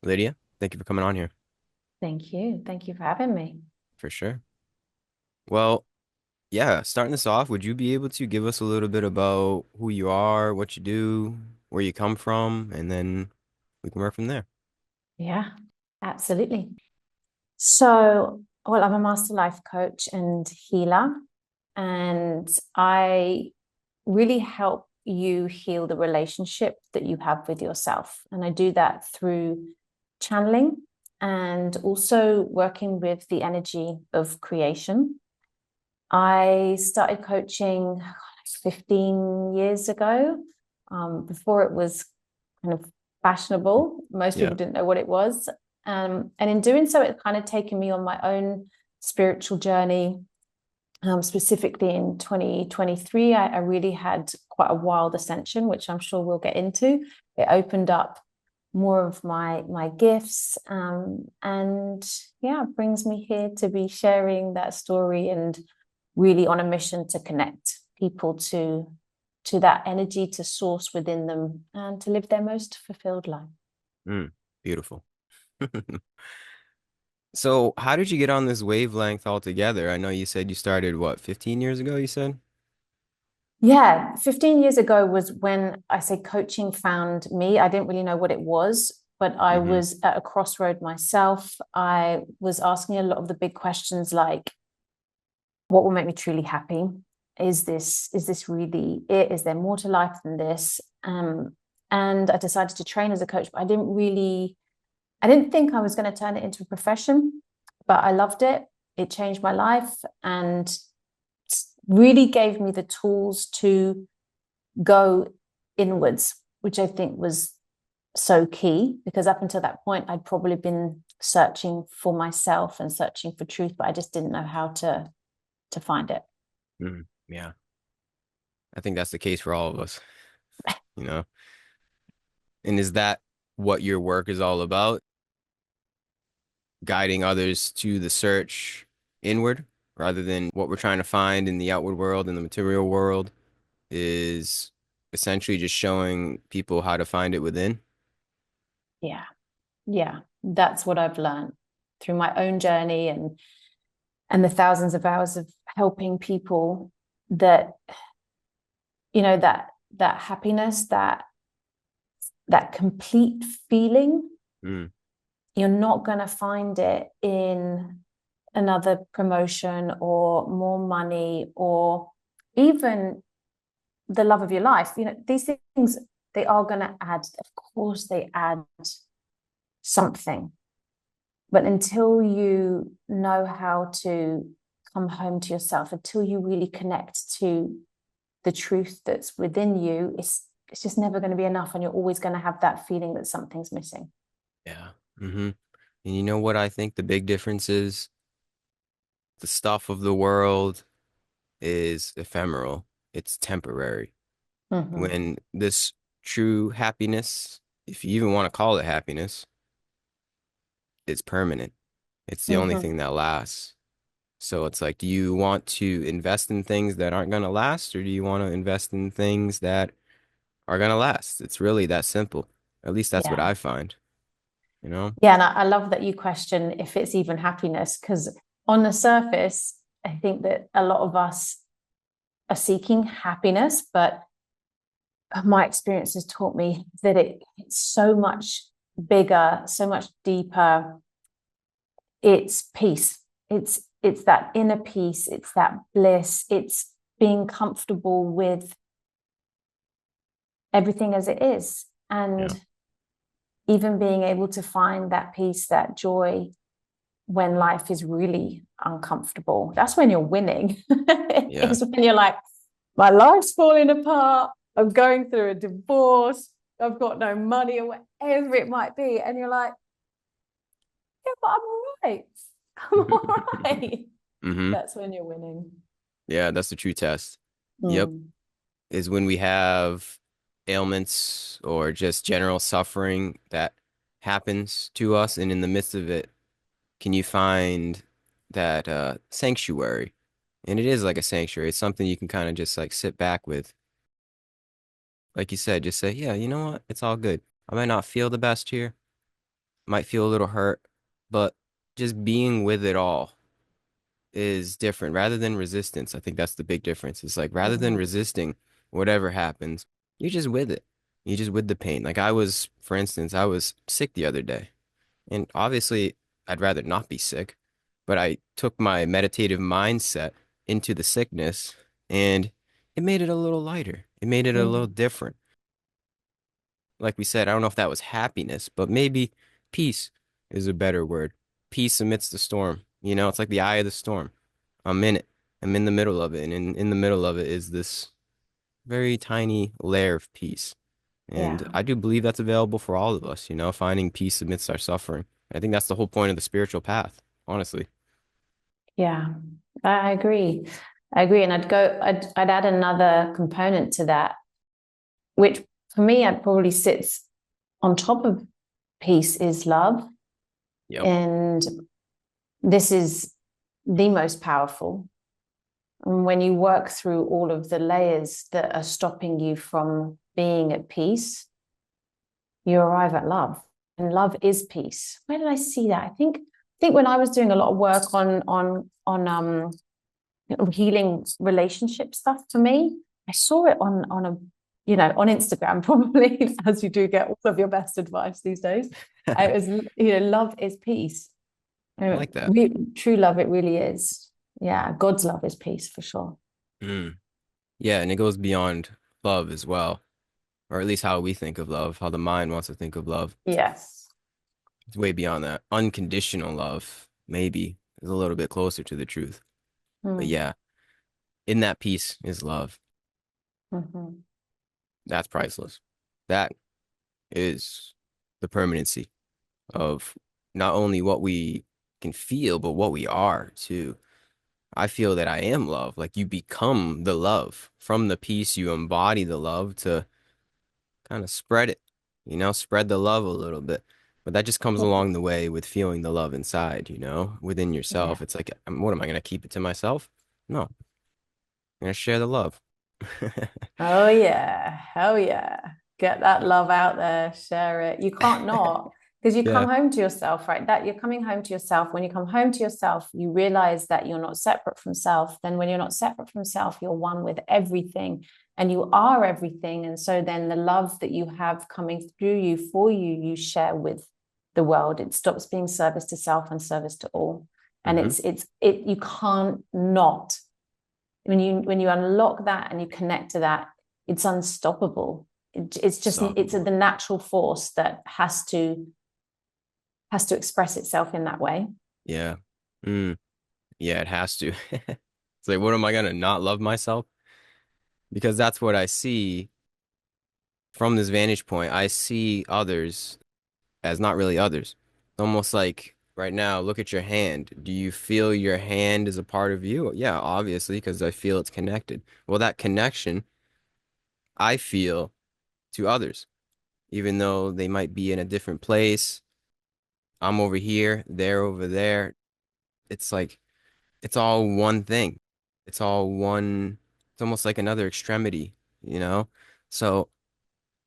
Lydia, thank you for coming on here. Thank you. Thank you for having me. For sure. Well, yeah, starting this off, would you be able to give us a little bit about who you are, what you do, where you come from, and then we can work from there? Yeah, absolutely. Well, I'm a master life coach and healer, and I really help you heal the relationship that you have with yourself. And I do that through channeling and also working with the energy of creation. I started coaching 15 years ago. Before it was kind of fashionable. Most Yeah. people didn't know what it was. And in doing so, it kind of taken me on my own spiritual journey. Specifically in 2023, I really had quite a wild ascension, which I'm sure we'll get into. It opened up more of my gifts, and yeah, brings me here to be sharing that story and really on a mission to connect people to that energy to source within them and to live their most fulfilled life. Mm, beautiful. So, how did you get on this wavelength altogether? I know you said you started, what, 15 years ago, you said? Yeah, 15 years ago was when I say coaching found me. I didn't really know what it was, but I Mm-hmm. was at a crossroad myself. I was asking a lot of the big questions like, what will make me truly happy? Is this really it? Is there more to life than this? And I decided to train as a coach, but I didn't think I was going to turn it into a profession, but I loved it. It changed my life and really gave me the tools to go inwards, which I think was so key because up until that point, I'd probably been searching for myself and searching for truth, but I just didn't know how to find it. Mm, yeah, I think that's the case for all of us, you know? And is that what your work is all about? Guiding others to the search inward rather than what we're trying to find in the outward world, in the material world, is essentially just showing people how to find it within. Yeah. Yeah. That's what I've learned through my own journey and the thousands of hours of helping people that that happiness, that complete feeling, Mm, you're not going to find it in another promotion or more money or even the love of your life. These things, they are going to add, of course they add something, but until you know how to come home to yourself, until you really connect to the truth that's within you, it's just never going to be enough, and you're always going to have that feeling that something's missing. yeah. And you know what I think the big difference is? The stuff of the world is ephemeral. It's temporary. Mm-hmm. When this true happiness, if you even want to call it happiness, it's permanent. It's the only Mm-hmm. thing that lasts. So it's like, do you want to invest in things that aren't going to last, or do you want to invest in things that are going to last? It's really that simple. At least that's what Yeah. I find, you know? Yeah, and I love that you question if it's even happiness, because on the surface, I think that a lot of us are seeking happiness, but my experience has taught me that it's so much bigger, so much deeper. It's peace. It's that inner peace, it's that bliss, it's being comfortable with everything as it is. Yeah. And even being able to find that peace, that joy when life is really uncomfortable. That's when you're winning. Yeah. It's when you're like, my life's falling apart. I'm going through a divorce. I've got no money or whatever it might be. And you're like, yeah, but I'm all right. I'm all right. hmm That's when you're winning. Yeah, that's the true test. Yep. Mm. Is when we have ailments or just general suffering that happens to us, and in the midst of it, can you find that sanctuary? And it is like a sanctuary. It's something you can kind of just like sit back with. Like you said, just say, yeah, you know what? It's all good. I might not feel the best here. might feel a little hurt, but just being with it all is different rather than resistance. I think that's the big difference. It's like rather than Mhm. resisting whatever happens, you're just with it. You're just with the pain. Like I was, for instance, I was sick the other day. And obviously, I'd rather not be sick, but I took my meditative mindset into the sickness and it made it a little lighter. It made it a little Mm. different. Like we said, I don't know if that was happiness, but maybe peace is a better word. Peace amidst the storm. You know, it's like the eye of the storm. I'm in it. I'm in the middle of it. And in the middle of it is this very tiny layer of peace. And Yeah. I do believe that's available for all of us, you know, finding peace amidst our suffering. I think that's the whole point of the spiritual path, honestly. Yeah. I agree. I agree. And I'd add another component to that, which for me, I'd probably sits on top of peace is love. Yep. And this is the most powerful. And when you work through all of the layers that are stopping you from being at peace, you arrive at love. And love is peace. Where did I see that? I think when I was doing a lot of work on healing relationship stuff for me, I saw it on a on Instagram, probably, as you do get all of your best advice these days. It was, love is peace. I like that. True love, it really is. Yeah, God's love is peace for sure. Mm. Yeah, and it goes beyond love as well, or at least how we think of love, how the mind wants to think of love. Yes. It's way beyond that. Unconditional love, maybe, is a little bit closer to the truth. But Mm. yeah, in that peace is love. Mhm. That's priceless. That is the permanency of not only what we can feel, but what we are too. I feel that I am love. Like you become the love. From the peace, you embody the love to kind of spread it, you know, spread the love a little bit. But that just comes along the way with feeling the love inside, you know, within Yeah. yourself. It's like, what am I going to keep it to myself? No, I'm going to share the love. Oh yeah. Hell yeah. Get that love out there, share it. You can't not, because you come Yeah. home to yourself, right? That you're coming home to yourself. When you come home to yourself, you realize that you're not separate from self. Then when you're not separate from self, you're one with everything and you are everything. And so then the love that you have coming through you for you, you share with the world. It stops being service to self and service to all. And Hmm. it you can't not when you unlock that and you connect to that, it's unstoppable. It's Unstoppable. the natural force that has to express itself in that way. Yeah. Mm. Yeah, it has to. It's like, what am I going to not love myself? Because that's what I see from this vantage point. I see others as not really others. Almost like right now, look at your hand. Do you feel your hand is a part of you? Yeah, obviously, because I feel it's connected. Well, that connection I feel to others, even though they might be in a different place. I'm over here, they're over there. It's like, it's all one thing. It's all one, it's almost like another extremity, you know? So,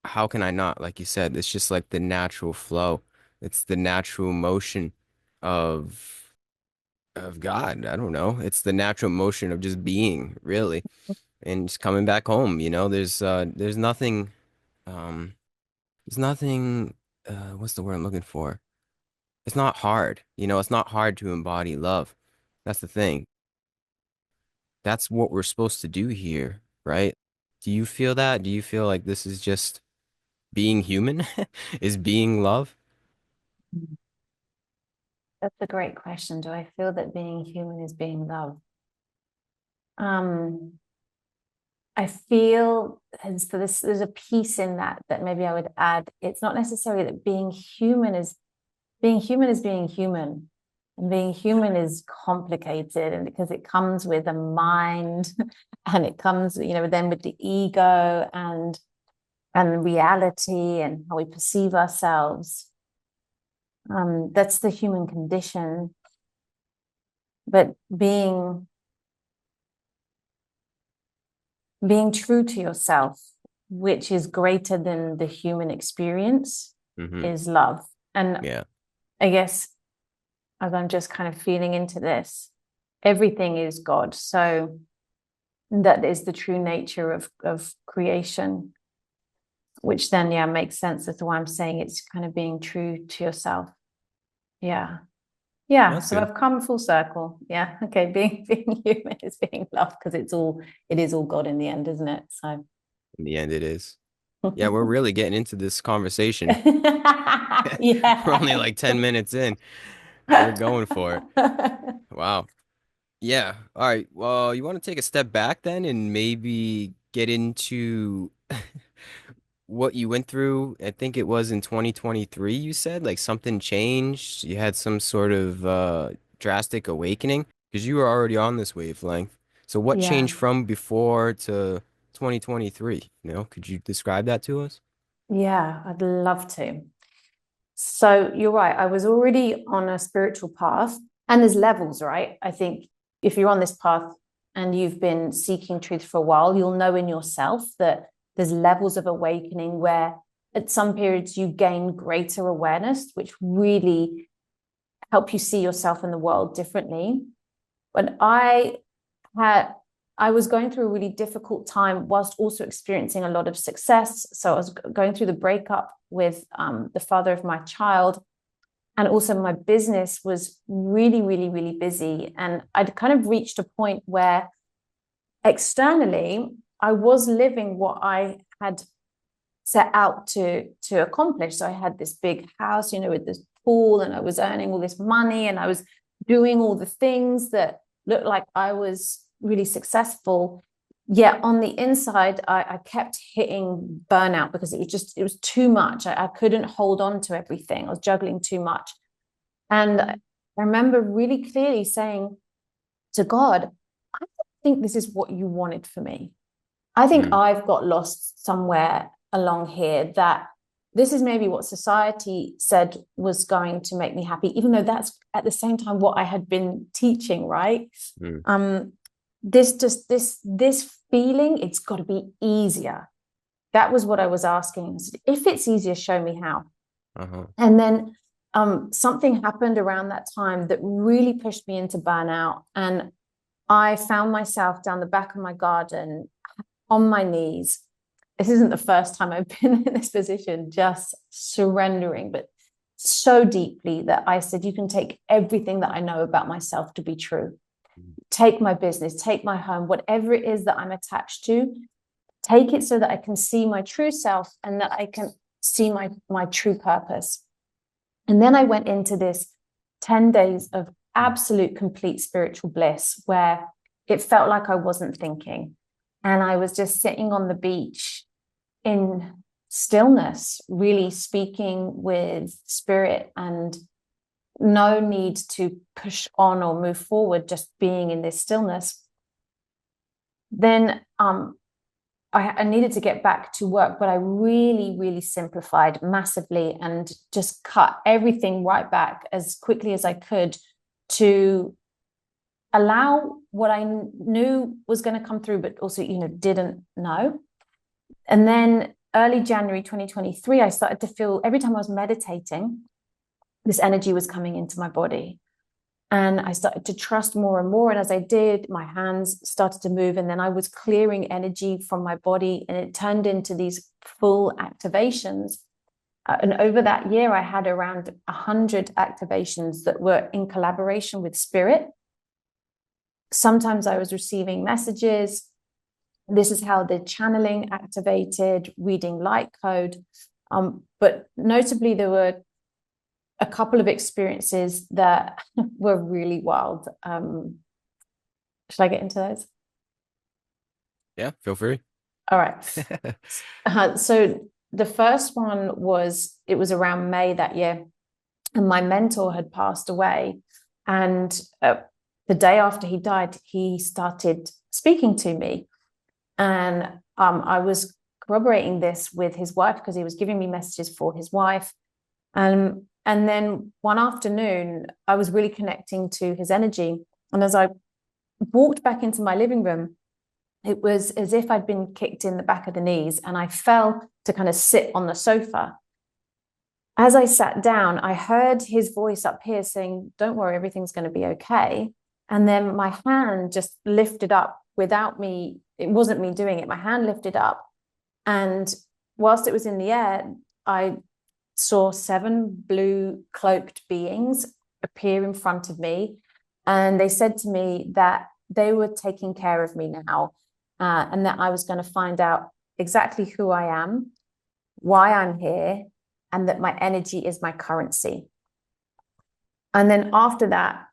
how can I not? Like you said, it's just like the natural flow. It's the natural motion of God. I don't know. It's the natural motion of just being, really, and just coming back home. You know, there's nothing, um, there's nothing. What's the word I'm looking for? It's not hard. You know, it's not hard to embody love. That's the thing. That's what we're supposed to do here, right? Do you feel that? Do you feel like this is just being human? Is being love? That's a great question. Do I feel that being human is being loved? Um, I feel, and so there's a piece in that maybe I would add. It's not necessarily that being human is being human. And being human is complicated, and because it comes with a mind and it comes, then with the ego and reality and how we perceive ourselves. That's the human condition. But being true to yourself, which is greater than the human experience, Hmm. is love. And Yeah. I guess as I'm just kind of feeling into this, everything is God. So that is the true nature of creation, which then, yeah, makes sense as to why I'm saying it's kind of being true to yourself. Yeah. Yeah. That's So good. I've come full circle. Yeah. Okay. Being human is being loved because it is all God in the end, isn't it? So In the end, it is. Yeah, we're really getting into this conversation. We're only yeah. like 10 minutes in. We're going for it. Wow. Yeah. All right. Well, you want to take a step back then and maybe get into what you went through. I think it was in 2023, you said, like something changed. You had some sort of drastic awakening because you were already on this wavelength. So what Yeah. changed from before to 2023? Could you describe that to us? Yeah. I'd love to. So you're right. I was already on a spiritual path, and there's levels, right? I think if you're on this path and you've been seeking truth for a while, you'll know in yourself that there's levels of awakening where at some periods you gain greater awareness, which really help you see yourself in the world differently. When had I was going through a really difficult time whilst also experiencing a lot of success. So I was going through the breakup with the father of my child. And also my business was really, really, really busy. And I'd kind of reached a point where externally, I was living what I had set out to accomplish. So I had this big house, with this pool, and I was earning all this money, and I was doing all the things that looked like I was really successful. Yet on the inside, I kept hitting burnout because it was too much. I couldn't hold on to everything. I was juggling too much. And I remember really clearly saying to God, I don't think this is what you wanted for me. I think Mm, I've got lost somewhere along here, that this is maybe what society said was going to make me happy, even though that's at the same time what I had been teaching, right? mm, Um, this feeling, it's got to be easier. That was what I was asking. If it's easier, show me how. uh-huh. And then something happened around that time that really pushed me into burnout. And I found myself down the back of my garden on my knees. This isn't the first time I've been in this position, just surrendering, but so deeply that I said, you can take everything that I know about myself to be true. Take my business, take my home, whatever it is that I'm attached to, take it so that I can see my true self and that I can see my true purpose. And then I went into this 10 days of absolute complete spiritual bliss where it felt like I wasn't thinking. And I was just sitting on the beach in stillness, really speaking with spirit, and no need to push on or move forward, just being in this stillness. Then I needed to get back to work, but I really, really simplified massively and just cut everything right back as quickly as I could to allow what I knew was going to come through, but also, didn't know. And then early January 2023, I started to feel every time I was meditating, this energy was coming into my body. And I started to trust more and more. And as I did, my hands started to move. And then I was clearing energy from my body, and it turned into these full activations. And over that year, I had around 100 activations that were in collaboration with spirit. Sometimes I was receiving messages. This is how the channeling activated, reading light code. But notably, there were a couple of experiences that were really wild. Should I get into those? Yeah, feel free. All right. So the first one was, it was around May that year, and my mentor had passed away. And the day after he died, he started speaking to me. And I was corroborating this with his wife because he was giving me messages for his wife. And then one afternoon, I was really connecting to his energy. And as I walked back into my living room, it was as if I'd been kicked in the back of the knees, and I fell to kind of sit on the sofa. as I sat down, I heard his voice up here saying, "Don't worry, everything's going to be okay." And then my hand just lifted up without me, it wasn't me doing it. My hand lifted up, and whilst it was in the air, I saw seven blue cloaked beings appear in front of me. And they said to me that they were taking care of me now, and that I was going to find out exactly who I am, why I'm here, and that my energy is my currency. And then after that,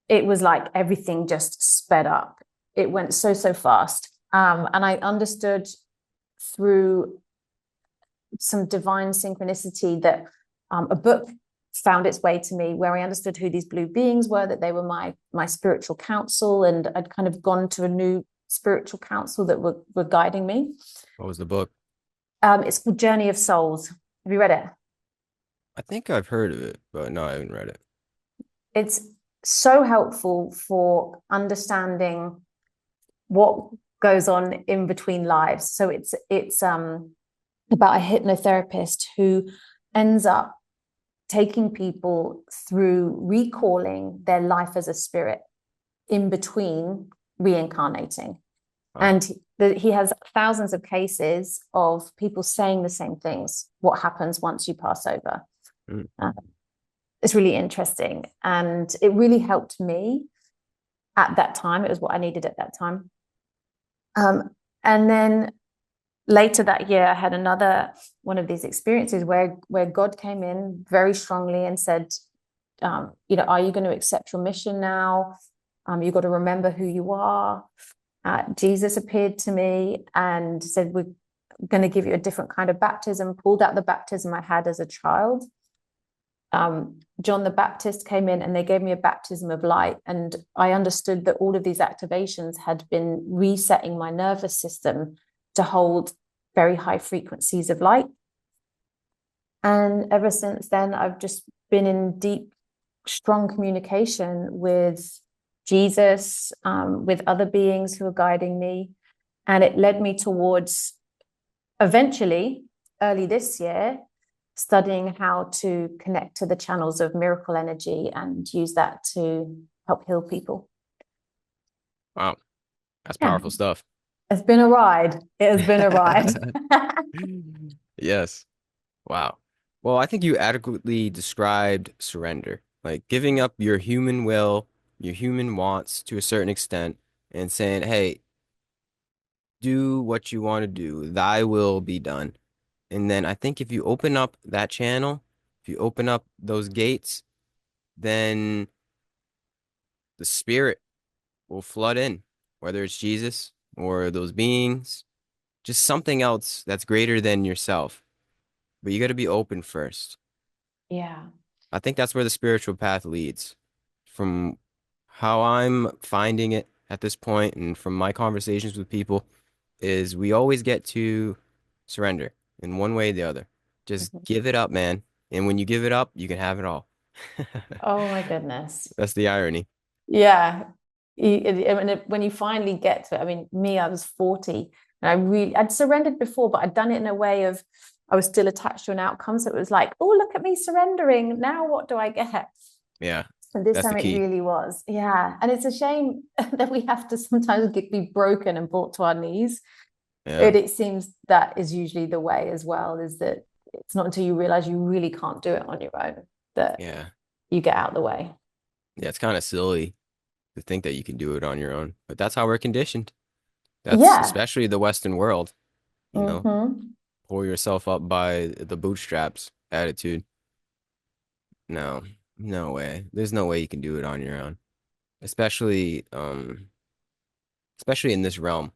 it was like everything just sped up. It went so, so fast. And I understood through some divine synchronicity that a book found its way to me where I understood who these blue beings were, that they were my spiritual counsel, and I'd kind of gone to a new spiritual counsel that were guiding me. What was the book? It's called Journey of Souls. Have you read it? I think I've heard of it, but no, I haven't read it. It's so helpful for understanding what goes on in between lives. So it's about a hypnotherapist who ends up taking people through recalling their life as a spirit in between reincarnating. Wow. And he has thousands of cases of people saying the same things. What happens once you pass over? Mm. Uh, it's really interesting. And it really helped me at that time. It was what I needed at that time. And then later that year, I had another one of these experiences where God came in very strongly and said, are you going to accept your mission now? You've got to remember who you are. Jesus appeared to me and said, we're going to give you a different kind of baptism, pulled out the baptism I had as a child. John the Baptist came in and they gave me a baptism of light. And I understood that all of these activations had been resetting my nervous system to hold very high frequencies of light. And ever since then, I've just been in deep, strong communication with Jesus, with other beings who are guiding me. And it led me towards eventually, early this year, studying how to connect to the channels of miracle energy and use that to help heal people. Wow. That's Yeah, powerful stuff. it's been a ride. It has been a ride. Yes. Wow. Well, I think you adequately described surrender, like giving up your human will, your human wants to a certain extent, and saying, hey, do what you want to do. Thy will be done. And then I think if you open up that channel, if you open up those gates, then the spirit will flood in, whether it's Jesus or those beings, just something else that's greater than yourself. But you got to be open first. Yeah. I think that's where the spiritual path leads. From how I'm finding it at this point and from my conversations with people, is we always get to surrender in one way or the other. Just Mhm. give it up, man. And when you give it up, you can have it all. Oh my goodness. That's the irony. Yeah. When you finally get to it, I mean, me, I was 40 and I'd surrendered before, but I'd done it in a way of I was still attached to an outcome. So it was like, oh, look at me surrendering. Now what do I get? Yeah, And this that's the time it key. really was. Yeah. And it's a shame that we have to sometimes be broken and brought to our knees. Yeah, It seems that is usually the way as well, is that it's not until you realize you really can't do it on your own that yeah, you get out of the way. yeah. It's kind of silly to think that you can do it on your own, but that's how we're conditioned. That's Yeah. especially the Western world, you know, Mm-hmm. pull yourself up by the bootstraps attitude. No, no way. There's no way you can do it on your own. Especially especially in this realm,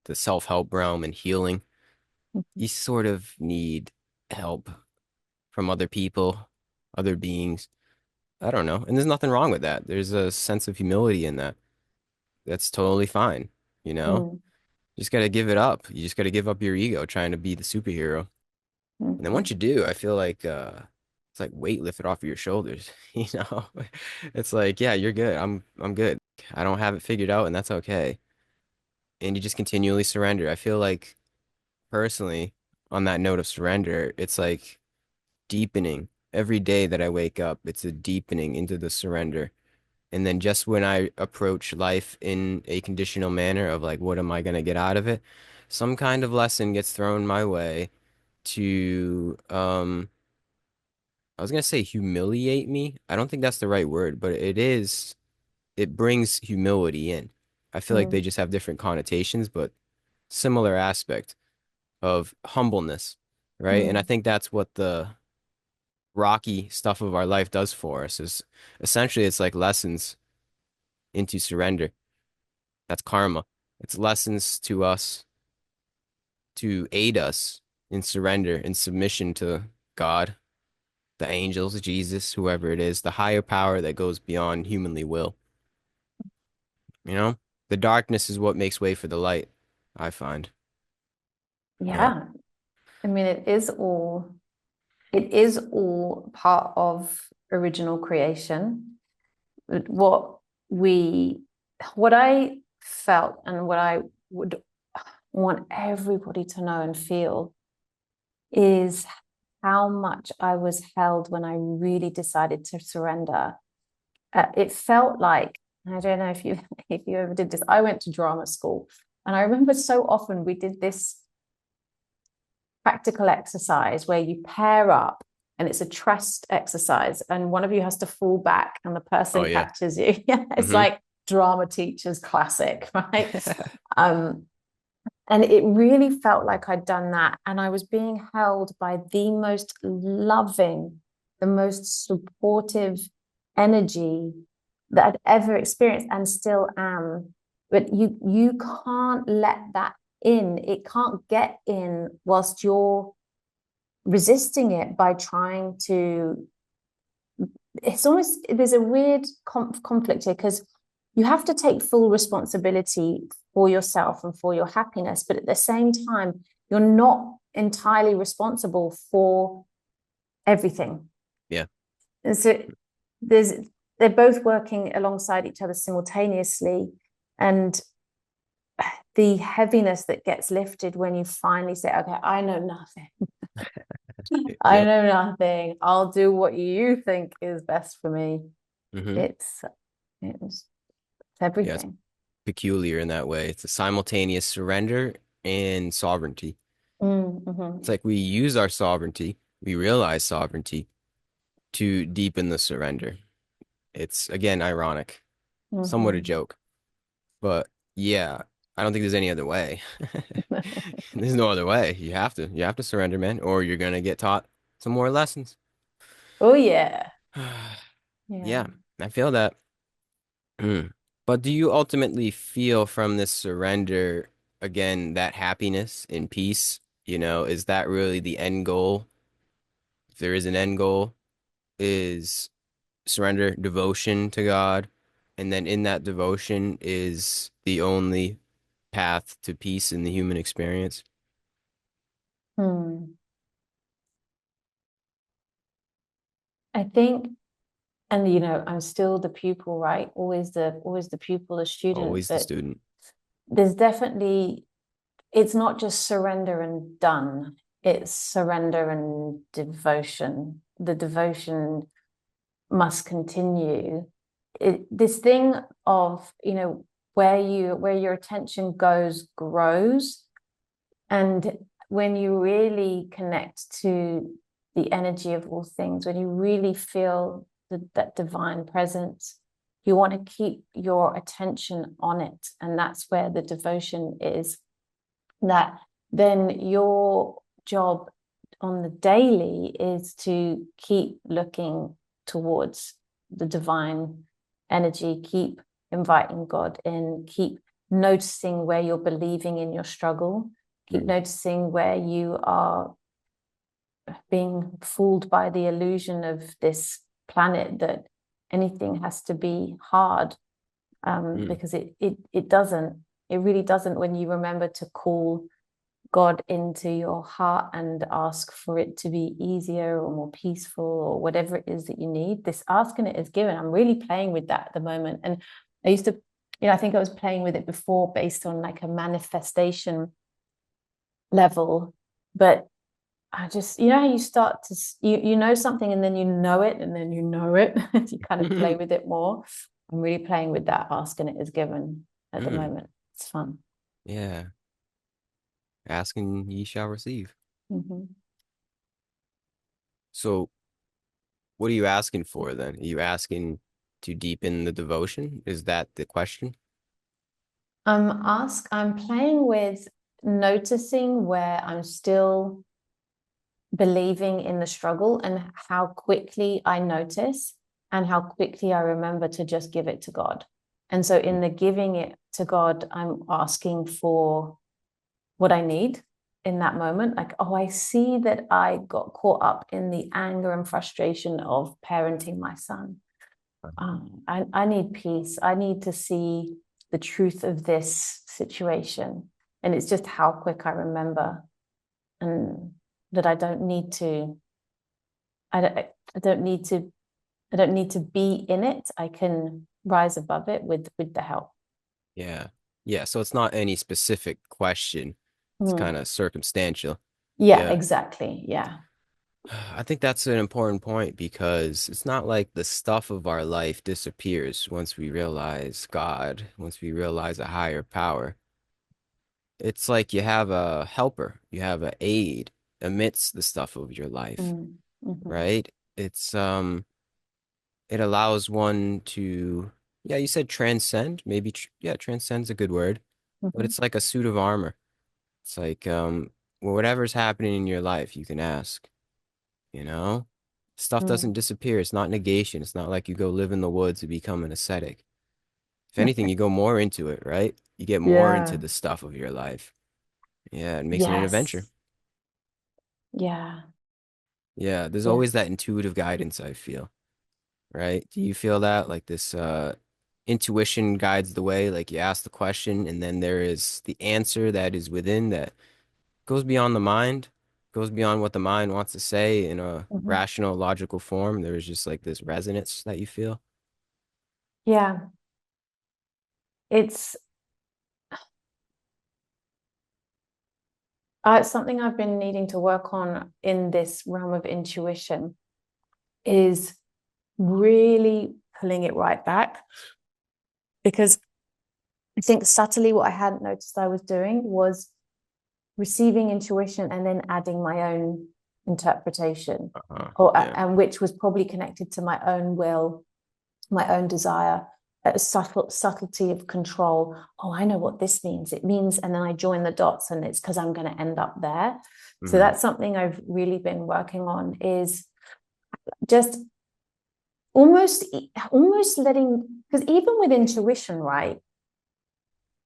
the self-help realm and healing. You sort of need help from other people, other beings. I don't know. And there's nothing wrong with that. There's a sense of humility in that. That's totally fine, you know? Mm-hmm. You just gotta give it up. You just gotta give up your ego trying to be the superhero. And then Mm-hmm. once you do, I feel like it's like weight lifted off of your shoulders, you know? It's like, yeah, you're good. I'm good. I don't have it figured out and that's okay. And you just continually surrender. I feel like personally, on that note of surrender, it's like deepening. Every day that I wake up, it's a deepening into the surrender. And then just when I approach life in a conditional manner of like, what am I going to get out of it? Some kind of lesson gets thrown my way to, I was going to say humiliate me. I don't think that's the right word, but it brings humility in. I feel like they Mm, just have different connotations, but similar aspect of humbleness, right? And I mm. think that's what the rocky stuff of our life does for us is essentially it's like lessons into surrender. That's karma. It's lessons to us to aid us in surrender and submission to God, the angels, Jesus, whoever it is, the higher power that goes beyond humanly will. You know, the darkness is what makes way for the light, I find. Yeah. Yeah. I mean, it is all part of original creation. What we, what I felt and what I would want everybody to know and feel is how much I was held when I really decided to surrender. It felt like, I don't know if you if you ever did this. I went to drama school, and I remember so often we did this practical exercise where you pair up and it's a trust exercise and one of you has to fall back and the Oh person yeah. catches you. Yeah, it's Hmm. like drama teachers classic, right? um and it really felt like I'd done that and I was being held by the most loving, the most supportive energy that I'd ever experienced and still am. But you can't let that in. It can't get in whilst you're resisting it by trying to. It's almost there's a weird conflict here because you have to take full responsibility for yourself and for your happiness, but at the same time, you're not entirely responsible for everything. Yeah. And so there's they're both working alongside each other simultaneously, and the heaviness that gets lifted when you finally say, "Okay, I know nothing. I Yep. know nothing. I'll do what you think is best for me." Hmm. It's it's Yeah, it's everything. peculiar in that way. It's a simultaneous surrender and sovereignty. It's Mm-hmm. like we use our sovereignty, we realize sovereignty to deepen the surrender. It's again ironic, somewhat a Mm-hmm. joke, but yeah, I don't think there's any other way. There's no other way. You have to surrender, man, or you're gonna get taught some more lessons. Oh yeah. Yeah, Yeah. I feel that. Mm. But do you ultimately feel from this surrender again that happiness and peace? You know, is that really the end goal? If there is an end goal, is surrender, devotion to God, and then in that devotion is the only path to peace in the human experience. Hmm. I think, and I'm still the pupil, right? Always the pupil, the student, Always the but student. there's definitely it's not just surrender and done. It's surrender and devotion. The devotion must continue. This thing of, where your attention goes grows. And when you really connect to the energy of all things, when you really feel that divine presence, you want to keep your attention on it. And that's where the devotion is. That then your job on the daily is to keep looking towards the divine energy, keep inviting God in, keep noticing where you're believing in your struggle, keep Mm, noticing where you are being fooled by the illusion of this planet that anything has to be hard, mm, because it doesn't. It really doesn't when you remember to call God into your heart and ask for it to be easier or more peaceful or whatever it is that you need. This asking it is given. I'm really playing with that at the moment. And I used to, I think I was playing with it before based on like a manifestation level, but I just, you know how you start to, you know something and then you know it and then you know it. You kind of play with it more. I'm really playing with that, asking it is given at the Mm, moment. It's fun. yeah. Ask and ye shall receive. Hmm. So what are you asking for then? Are you asking to deepen the devotion? Is that the question? I'm playing with noticing where I'm still believing in the struggle and how quickly I notice and how quickly I remember to just give it to God. And so in the giving it to God, I'm asking for what I need in that moment. Like, oh, I see that I got caught up in the anger and frustration of parenting my son. I need peace. I need to see the truth of this situation. And it's just how quick I remember, and that I don't need to, I don't, I don't need to, I don't need to be in it. I can rise above it with the help. Yeah. Yeah. So it's not any specific question. It's kind Mm. of circumstantial. Yeah, Yeah. exactly. Yeah. I think that's an important point because it's not like the stuff of our life disappears once we realize God, once we realize a higher power. It's like you have a helper, you have an aid amidst the stuff of your life, Mm. Hmm. right? It allows one to, yeah, you said transcend, maybe yeah, transcend's a good word, but Hmm. it's like a suit of armor. It's like well, whatever's happening in your life, you can ask, you know? Stuff doesn't Mm. disappear. It's not negation. It's not like you go live in the woods and become an ascetic. If anything, you go more into it, right? You get more into Yeah. the stuff of your life. Yeah, it makes it an adventure. Yes. Yeah. Yeah, there's Yeah. always that intuitive guidance, I feel, right? Do you feel that? Like this intuition guides the way, like you ask the question and then there is the answer that is within that goes beyond the mind, goes beyond what the mind wants to say in a Hmm. rational, logical form. There's just like this resonance that you feel. Yeah. It's something I've been needing to work on in this realm of intuition is really pulling it right back, because I think subtly what I hadn't noticed I was doing was receiving intuition and then adding my own interpretation, or Yeah. and which was probably connected to my own will, my own desire, a subtlety of control. Oh, I know what this means. It means, and then I join the dots, and it's because I'm going to end up there. So Hmm. that's something I've really been working on, is just almost letting, because even with intuition, right,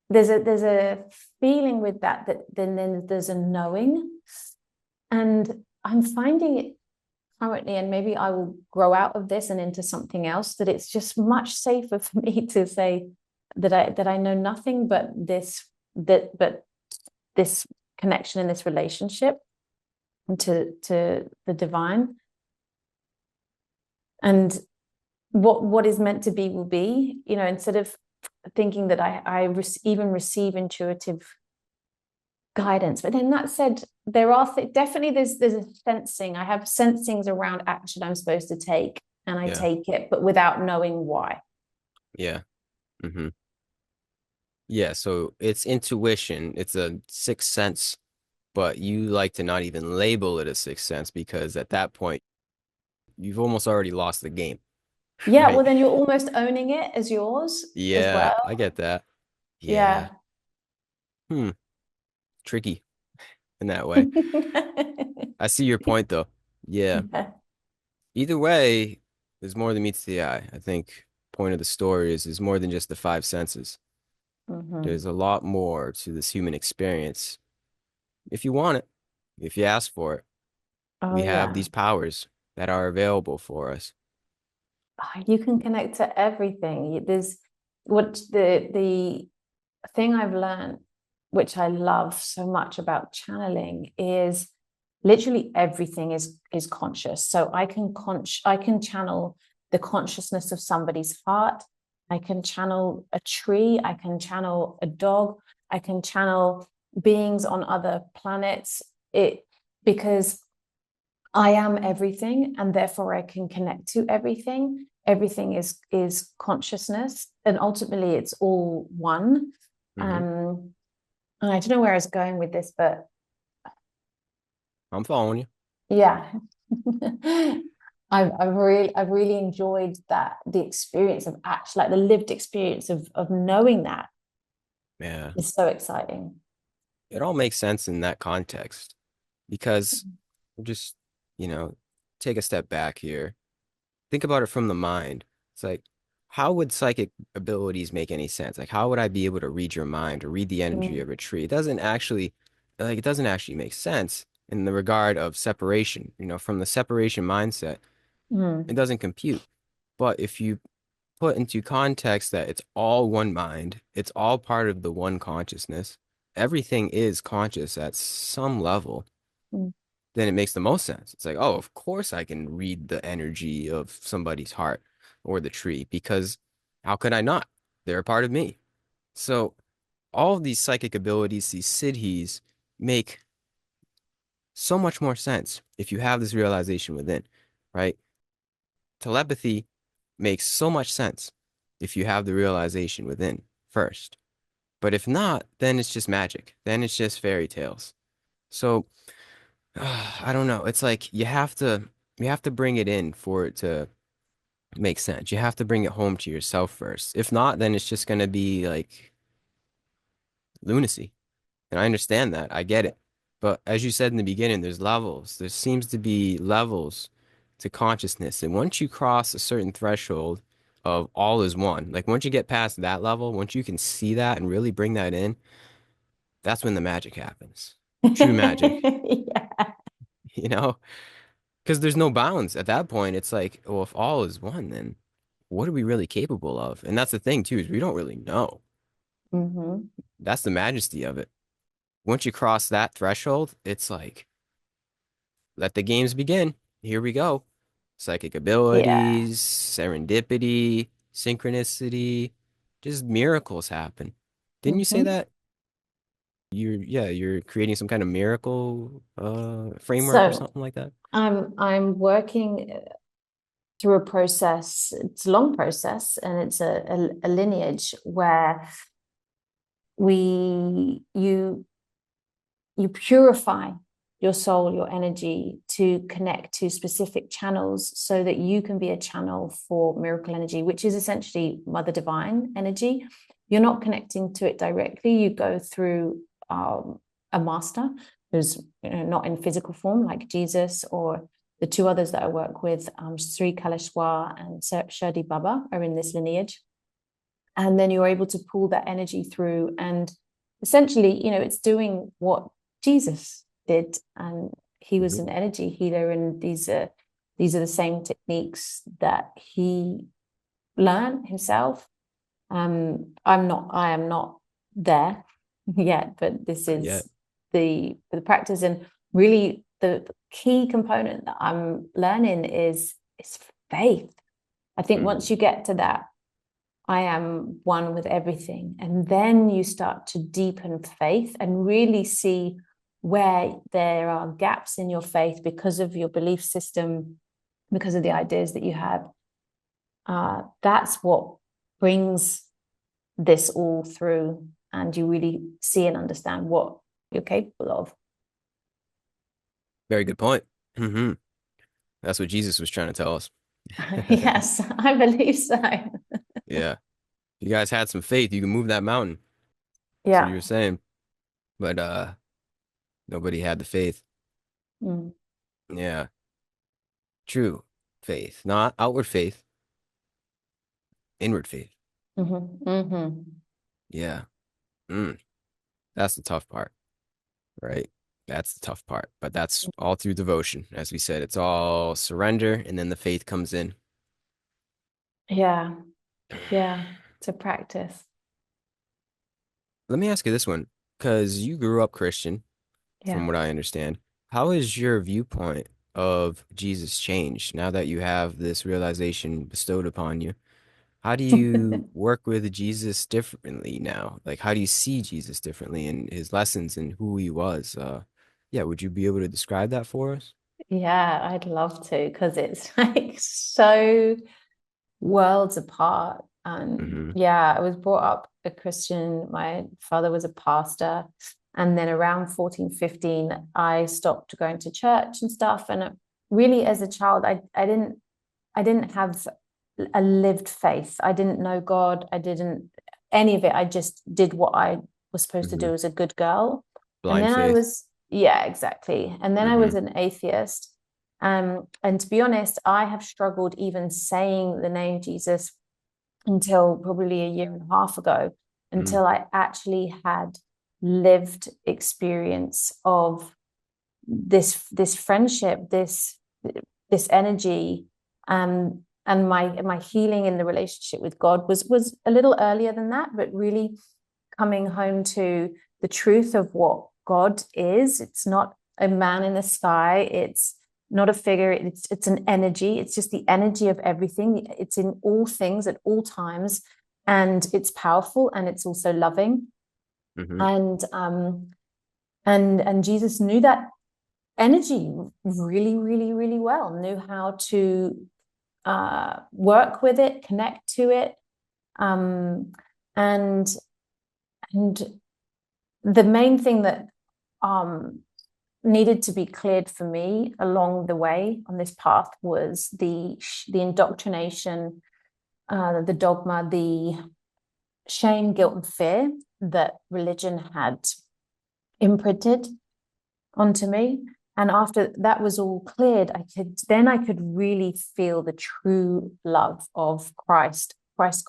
there's a feeling with that then there's a knowing, and I'm finding it currently, and maybe I will grow out of this and into something else, that it's just much safer for me to say that I know nothing but this connection in this relationship to the divine, and what is meant to be will be, instead of thinking that even receive intuitive guidance. But then that said, there are definitely there's a sensing. I have sensings around action I'm supposed to take, and I Yeah. take it, but without knowing why. Yeah. Hmm. Yeah. So it's intuition. It's a sixth sense, but you like to not even label it a sixth sense because at that point, you've almost already lost the game, Yeah, right? well, then you're almost owning it as yours as Yeah, well. I get that. Yeah. Yeah. Hmm. Tricky in that way. I see your point though. Yeah. Yeah. Either way, there's more than meets the eye. I think point of the story is more than just the five senses. There's Hmm. a lot more to this human experience. If you want it, if you ask for it, Oh we have yeah. these powers that are available for us. You can connect to everything. There's what the thing I've learned, which I love so much about channeling, is literally everything is conscious. So I can channel the consciousness of somebody's heart. I can channel a tree. I can channel a dog. I can channel beings on other planets. It because I am everything, and therefore I can connect to everything. Everything is consciousness, and ultimately it's all one. Hmm. Um, and I don't know where I was going with this, but I'm following you. yeah. I've really enjoyed that, the experience of actually, like the lived experience of knowing that Yeah. is so exciting. It all makes sense in that context because just, you know, take a step back here. Think about it from the mind. It's like, how would psychic abilities make any sense? Like, how would I be able to read your mind or read the energy Mm, of a tree? It doesn't actually make sense in the regard of separation. From the separation mindset, it mm, doesn't compute. But if you put into context that it's all one mind, it's all part of the one consciousness, everything is conscious at some level, mm, then it makes the most sense. It's like, oh, of course I can read the energy of somebody's heart or the tree because how could I not? They're a part of me. So all of these psychic abilities, these siddhis, make so much more sense if you have this realization within, right? Telepathy makes so much sense if you have the realization within first. But if not, then it's just magic. Then it's just fairy tales. So I don't know. It's like you have to bring it in for it to make sense. You have to bring it home to yourself first. If not, then it's just gonna be like lunacy. And I understand that. I get it. But as you said in the beginning, there's levels. There seems to be levels to consciousness. And once you cross a certain threshold of all is one, like once you get past that level, once you can see that and really bring that in, that's when the magic happens. True magic, yeah. you know? Because there's no bounds at that point. It's like, well, if all is one, then what are we really capable of? And that's the thing too, is we don't really know. Hmm. That's the majesty of it. Once you cross that threshold, it's like, let the games begin. Here we go. Psychic Yeah. abilities, serendipity, synchronicity, just miracles happen. Didn't you say Hmm. that? You're creating some kind of miracle framework or So something like that? I'm working through a process. It's a long process, and it's a lineage where we you purify your soul, your energy to connect to specific channels so that you can be a channel for miracle energy, which is essentially Mother Divine energy. You're not connecting to it directly. You go through a master who's not in physical form, like Jesus, or the two others that I work with, Sri Kaleshwar and Shirdi Baba, are in this lineage. And then you're able to pull that energy through, and essentially, it's doing what Jesus did, and he was Mhm. an energy healer, and these are the same techniques that he learned himself. I am not there yet, but this Not yet. is the practice. And really the key component that I'm learning is faith. I think once Mhm. you get to that, I am one with everything. And then you start to deepen faith and really see where there are gaps in your faith because of your belief system, because of the ideas that you have. That's what brings this all through. And you really see and understand what you're capable of. Very good point. Hmm. That's what Jesus was trying to tell us. Yes, I believe so. Yeah. You guys had some faith, you can move that mountain. That's what you Yeah. were saying. But nobody had the faith. Mm. Yeah. True faith. Not outward faith, inward faith. Hmm. Hmm. Yeah. Mm. That's the tough part, right? That's the tough part. But that's all through devotion. As we said, it's all surrender and then the faith comes in. Yeah. Yeah. To practice. Let me ask you this one, because you grew up Christian, from Yeah. what I understand. How has your viewpoint of Jesus changed now that you have this realization bestowed upon you? How do you work with Jesus differently now? Like, how do you see Jesus differently in his lessons and who he was? Yeah, would you be able to describe that for us? Yeah, I'd love to because it's like so worlds apart. And Hmm. yeah, I was brought up a Christian. My father was a pastor. And then around 14, 15, I stopped going to church and stuff. And really, as a child, I didn't have a lived faith. I didn't know God. I didn't any of it. I just did what I was supposed to Hmm. do as a good girl. And Blind then I faith. was, yeah, exactly. And then I was Hmm. an atheist. And to be honest, I have struggled even saying the name Jesus until probably a year and a half ago, Mm. until I actually had lived experience of this friendship, this energy, and my healing in the relationship with God was a little earlier than that, but really coming home to the truth of what God is. It's not a man in the sky. It's not a figure. It's an energy. It's just the energy of everything. It's in all things at all times, and it's powerful and it's also loving. Hmm. And Jesus knew that energy really, really, really well. Knew how to work with it, connect to it, um, and and the main thing that um, needed to be cleared for me along the way on this path was the indoctrination, the dogma, the shame, guilt, and fear that religion had imprinted onto me. And after that was all cleared, I could really feel the true love of Christ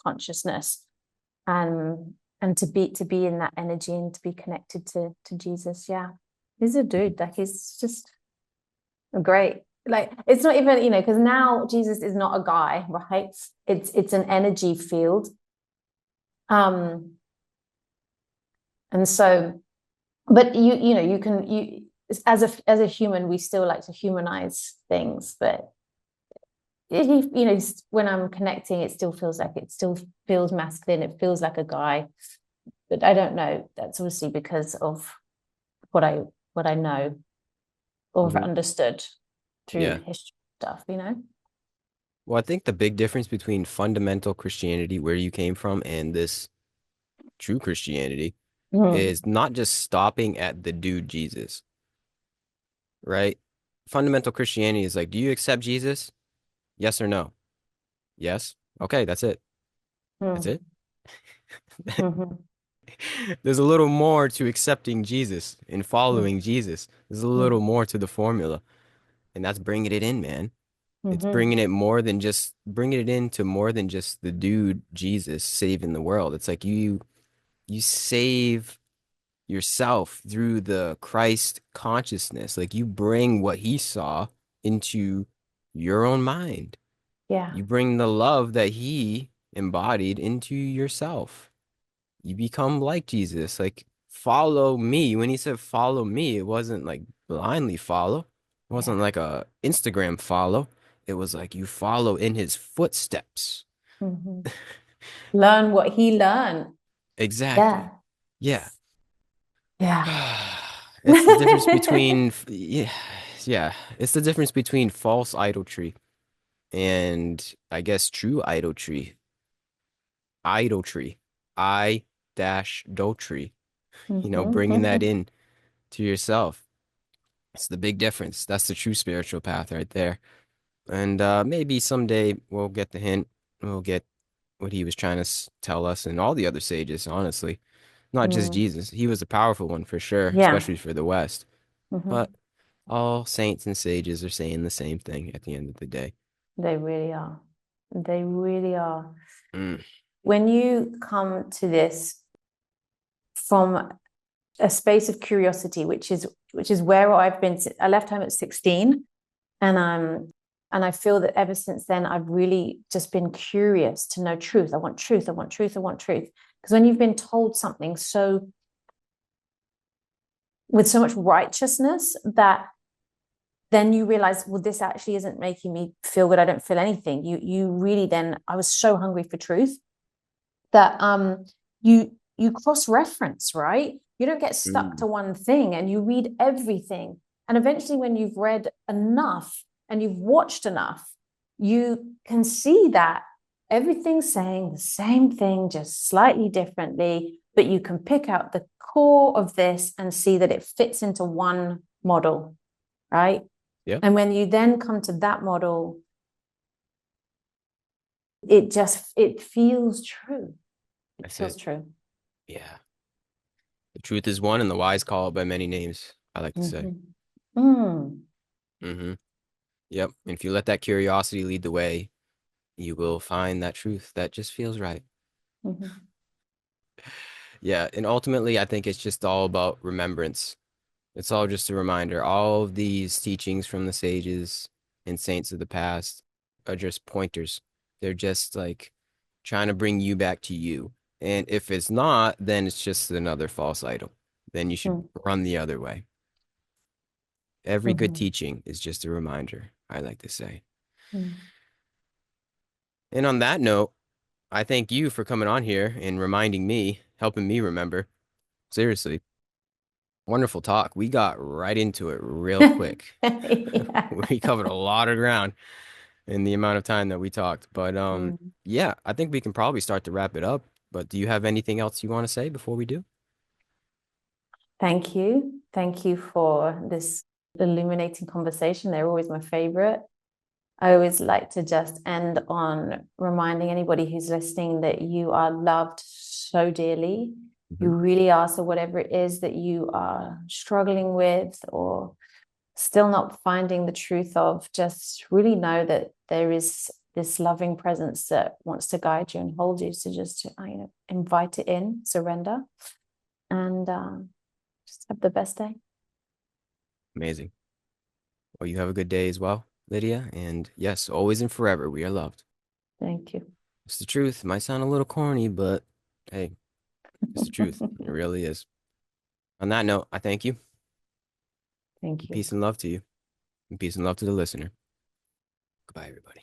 consciousness, and to be in that energy and to be connected to Jesus. Yeah. He's a dude. Like he's just great. Like it's not even, because now Jesus is not a guy, right? It's an energy field. Um, and so, but you as a human, we still like to humanize things, but when I'm connecting, it still feels masculine. It feels like a guy, but I don't know. That's obviously because of what I what I know or have Hmm. understood through Yeah. history stuff. Well, I think the big difference between fundamental Christianity, where you came from, and this true Christianity Mm, is not just stopping at the dude Jesus, right? Fundamental Christianity is like, do you accept Jesus? Yes or no? Yes. Okay, that's it. That's mm, it. mhm, There's a little more to accepting Jesus and mm, following Jesus. There's a little mm, more to the formula, and that's bringing it in, man. It's mhm. bringing it into more than just the dude Jesus saving the world. It's like you save yourself through the Christ consciousness. Like you bring what he saw into your own mind. Yeah, You bring the love that he embodied into yourself. You become like Jesus. Like follow me. When he said follow me, it wasn't like blindly follow. It wasn't yeah. like a Instagram follow. It was like you follow in his footsteps. Mhm. Learn what he learned. Exactly. Yeah, Yeah. yeah. It's the difference between yeah, yeah. It's the difference between false idolatry and I guess true idolatry. Idolatry. I dash adultery. Bringing that Mhm. in to yourself. It's the big difference. That's the true spiritual path right there. And maybe someday we'll get the hint. We'll get what he was trying to tell us and all the other sages, honestly. Not just Mm. Jesus. He was a powerful one for sure, Yeah. especially for the West. But Mhm. all saints and sages are saying the same thing at the end of the day. They really are. They really are. Mm, When you come to this from a space of curiosity, which is where I've been. I left home at 16, and I feel that ever since then I've really just been curious to know truth. I want truth. I want truth. I want truth. Because when you've been told something so with so much righteousness that then you realize, well, this actually isn't making me feel good. I don't feel anything. You really then I was so hungry for truth that you cross reference, right? You don't get stuck mm, to one thing and you read everything. And eventually, when you've read enough and you've watched enough, you can see that everything's saying the same thing, just slightly differently, but you can pick out the core of this and see that it fits into one model, right? Yeah, And when you then come to that model, it feels true. It that's feels it. true. Yeah. The truth is one, and the wise call it by many names, I like to say. Mm-hmm. Mm. Mm-hmm. Yep. And if you let that curiosity lead the way, you will find that truth that just feels right. Mm-hmm. Yeah. And ultimately, I think it's just all about remembrance. It's all just a reminder. All of these teachings from the sages and saints of the past are just pointers. They're just like trying to bring you back to you. And if it's not, then it's just another false idol. Then you should run the other way. Every good Mm-hmm. teaching is just a reminder, I like to say. Mm-hmm. And on that note, I thank you for coming on here and reminding me, helping me remember. Seriously, wonderful talk. We got right into it real quick. Yeah. We covered a lot of ground in the amount of time that we talked. But Mm. yeah, I think we can probably start to wrap it up. But do you have anything else you want to say before we do? Thank you. Thank you for this illuminating conversation. They're always my favorite. I always like to just end on reminding anybody who's listening that you are loved so dearly. Mhm. You really are. So, whatever it is that you are struggling with or still not finding the truth of, just really know that there is this loving presence that wants to guide you and hold you. So, just invite it in, surrender, and just have the best day. Amazing. Well, you have a good day as well, Lydia. And yes, always and forever, we are loved. Thank you. It's the truth. Might sound a little corny, but hey, it's the truth. It really is. On that note, I thank you. Thank you. Peace and love to you. And peace and love to the listener. Goodbye, everybody.